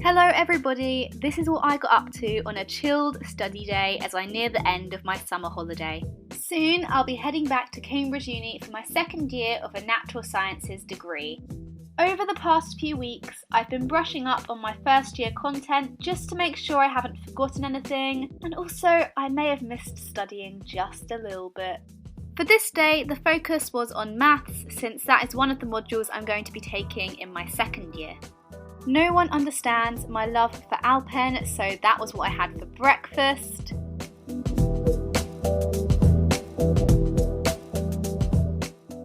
Hello everybody, this is what I got up to on a chilled study day as I near the end of my summer holiday. Soon I'll be heading back to Cambridge Uni for my second year of a natural sciences degree. Over the past few weeks, I've been brushing up on my first year content just to make sure I haven't forgotten anything, and also I may have missed studying just a little bit. For this day, the focus was on maths since that is one of the modules I'm going to be taking in my second year. No one understands my love for Alpen, so that was what I had for breakfast.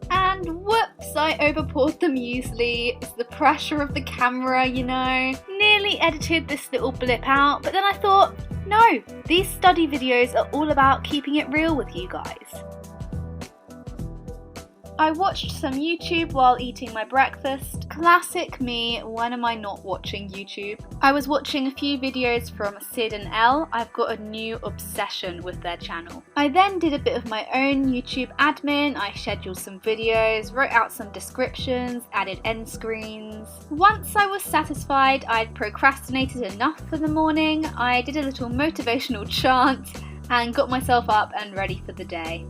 And whoops, I overpoured the muesli. It's the pressure of the camera, you know. Nearly edited this little blip out, but then I thought, no, these study videos are all about keeping it real with you guys. I watched some YouTube while eating my breakfast. Classic me, when am I not watching YouTube? I was watching a few videos from Sid and Elle. I've got a new obsession with their channel. I then did a bit of my own YouTube admin. I scheduled some videos, wrote out some descriptions, added end screens. Once I was satisfied I'd procrastinated enough for the morning, I did a little motivational chant and got myself up and ready for the day.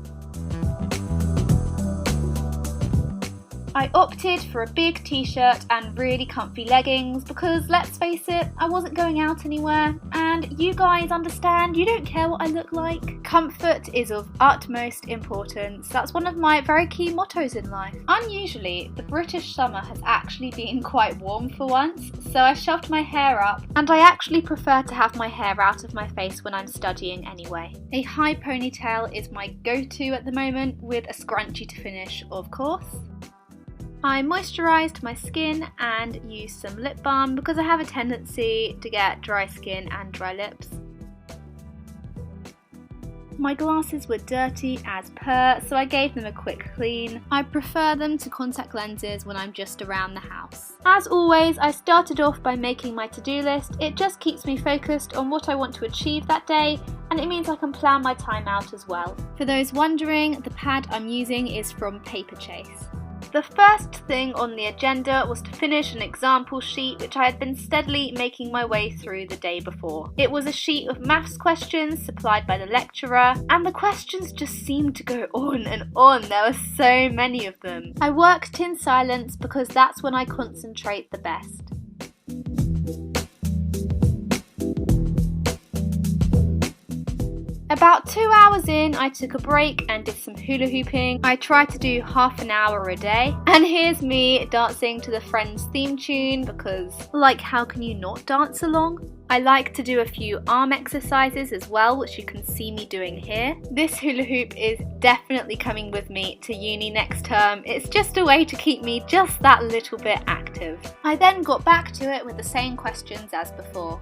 I opted for a big t-shirt and really comfy leggings because, let's face it, I wasn't going out anywhere, and you guys understand, you don't care what I look like. Comfort is of utmost importance. That's one of my very key mottos in life. Unusually, the British summer has actually been quite warm for once, so I shoved my hair up, and I actually prefer to have my hair out of my face when I'm studying anyway. A high ponytail is my go-to at the moment, with a scrunchie to finish, of course. I moisturised my skin and used some lip balm because I have a tendency to get dry skin and dry lips. My glasses were dirty as per, so I gave them a quick clean. I prefer them to contact lenses when I'm just around the house. As always, I started off by making my to-do list. It just keeps me focused on what I want to achieve that day, and it means I can plan my time out as well. For those wondering, the pad I'm using is from PaigeY. The first thing on the agenda was to finish an example sheet which I had been steadily making my way through the day before. It was a sheet of maths questions supplied by the lecturer, and the questions just seemed to go on and on. There were so many of them. I worked in silence because that's when I concentrate the best. About 2 hours in, I took a break and did some hula hooping. I tried to do half an hour a day. And here's me dancing to the Friends theme tune because, like, how can you not dance along? I like to do a few arm exercises as well, which you can see me doing here. This hula hoop is definitely coming with me to uni next term. It's just a way to keep me just that little bit active. I then got back to it with the same questions as before.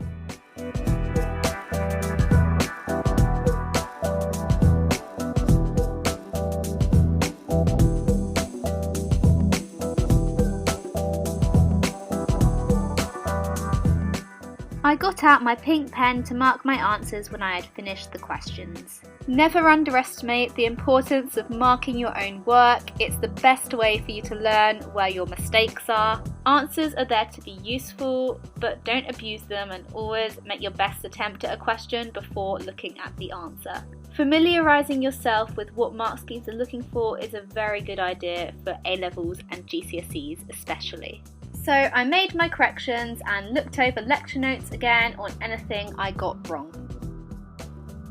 I got out my pink pen to mark my answers when I had finished the questions. Never underestimate the importance of marking your own work. It's the best way for you to learn where your mistakes are. Answers are there to be useful, but don't abuse them, and always make your best attempt at a question before looking at the answer. Familiarising yourself with what mark schemes are looking for is a very good idea for A-levels and GCSEs especially. So I made my corrections and looked over lecture notes again on anything I got wrong.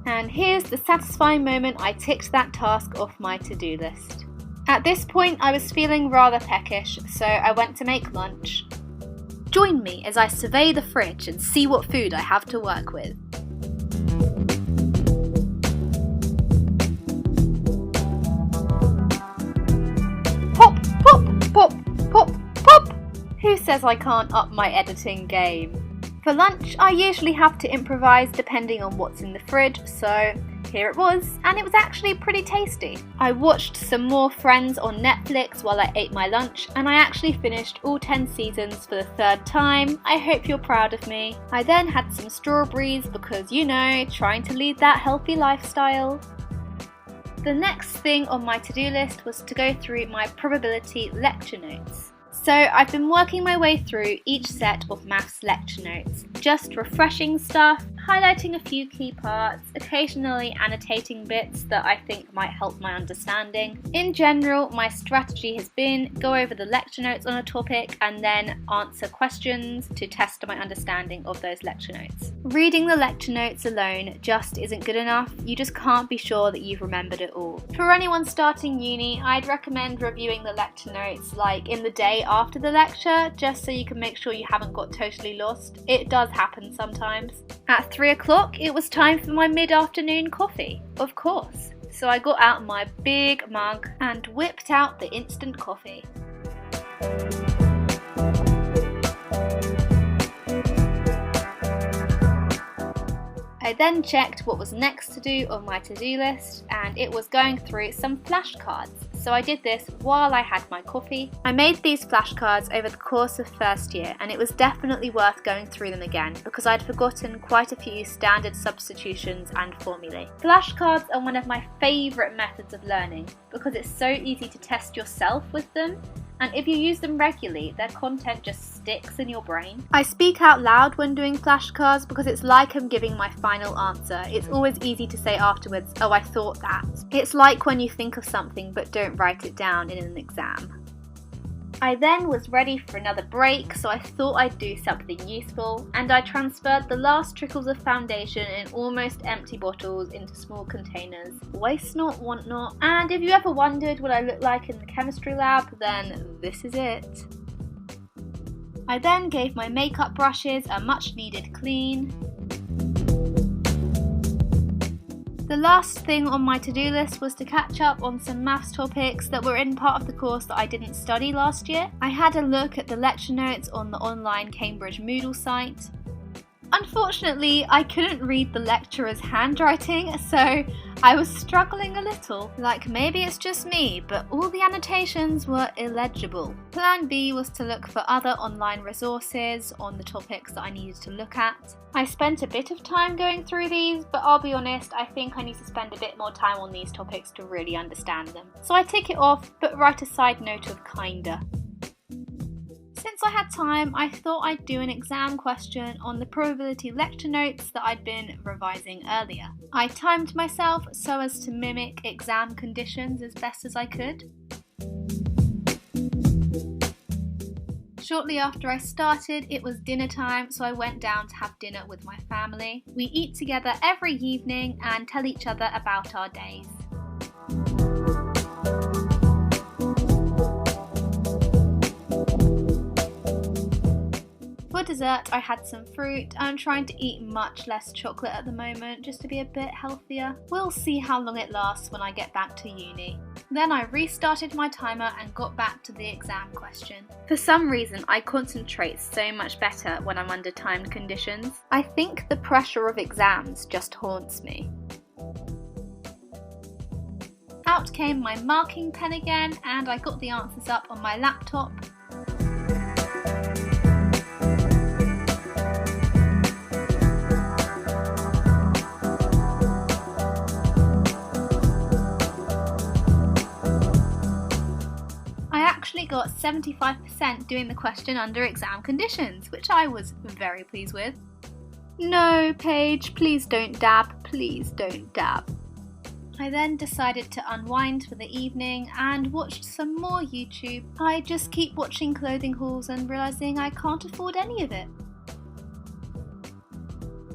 And here's the satisfying moment I ticked that task off my to-do list. At this point I was feeling rather peckish, so I went to make lunch. Join me as I survey the fridge and see what food I have to work with. Pop, pop, pop, pop, pop! Who says I can't up my editing game? For lunch, I usually have to improvise depending on what's in the fridge, so here it was, and it was actually pretty tasty. I watched some more Friends on Netflix while I ate my lunch, and I actually finished all 10 seasons for the third time. I hope you're proud of me. I then had some strawberries because, you know, trying to lead that healthy lifestyle. The next thing on my to-do list was to go through my probability lecture notes. So I've been working my way through each set of maths lecture notes. just refreshing stuff, highlighting a few key parts, occasionally annotating bits that I think might help my understanding. In general, my strategy has been go over the lecture notes on a topic and then answer questions to test my understanding of those lecture notes. Reading the lecture notes alone just isn't good enough. You just can't be sure that you've remembered it all. For anyone starting uni, I'd recommend reviewing the lecture notes like in the day after the lecture, just so you can make sure you haven't got totally lost. It does happen sometimes. At 3 o'clock, it was time for my mid-afternoon coffee, of course. So I got out my big mug and whipped out the instant coffee. I then checked what was next to do on my to-do list, and it was going through some flashcards. So I did this while I had my coffee. I made these flashcards over the course of first year, and it was definitely worth going through them again because I'd forgotten quite a few standard substitutions and formulae. Flashcards are one of my favourite methods of learning because it's so easy to test yourself with them, and if you use them regularly, their content just sticks in your brain. I speak out loud when doing flashcards because it's like I'm giving my final answer. It's always easy to say afterwards, oh, I thought that. It's like when you think of something but don't write it down in an exam. I then was ready for another break, so I thought I'd do something useful, and I transferred the last trickles of foundation in almost empty bottles into small containers. Waste not, want not. And if you ever wondered what I look like in the chemistry lab, then this is it. I then gave my makeup brushes a much needed clean. The last thing on my to-do list was to catch up on some maths topics that were in part of the course that I didn't study last year. I had a look at the lecture notes on the online Cambridge Moodle site. Unfortunately, I couldn't read the lecturer's handwriting, so I was struggling a little. Like, maybe it's just me, but all the annotations were illegible. Plan B was to look for other online resources on the topics that I needed to look at. I spent a bit of time going through these, but I'll be honest, I think I need to spend a bit more time on these topics to really understand them. So I tick it off, but write a side note of kinda. Since I had time, I thought I'd do an exam question on the probability lecture notes that I'd been revising earlier. I timed myself so as to mimic exam conditions as best as I could. Shortly after I started, it was dinner time, so I went down to have dinner with my family. We eat together every evening and tell each other about our days. For dessert, I had some fruit. I'm trying to eat much less chocolate at the moment, just to be a bit healthier. We'll see how long it lasts when I get back to uni. Then I restarted my timer and got back to the exam question. For some reason, I concentrate so much better when I'm under timed conditions. I think the pressure of exams just haunts me. Out came my marking pen again, and I got the answers up on my laptop. Got 75% doing the question under exam conditions, which I was very pleased with. No, Paige, please don't dab, please don't dab. I then decided to unwind for the evening and watched some more YouTube. I just keep watching clothing hauls and realising I can't afford any of it.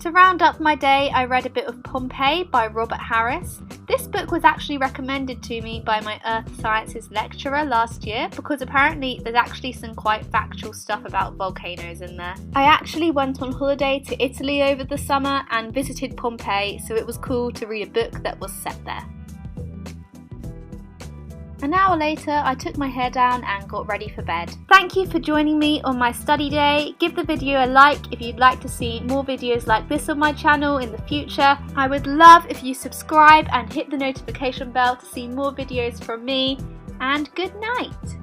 To round up my day, I read a bit of PaigeY by Robert Harris. This book was actually recommended to me by my Earth Sciences lecturer last year because apparently there's actually some quite factual stuff about volcanoes in there. I actually went on holiday to Italy over the summer and visited Pompeii, so it was cool to read a book that was set there. An hour later, I took my hair down and got ready for bed. Thank you for joining me on my study day. Give the video a like if you'd like to see more videos like this on my channel in the future. I would love if you subscribe and hit the notification bell to see more videos from me. And good night!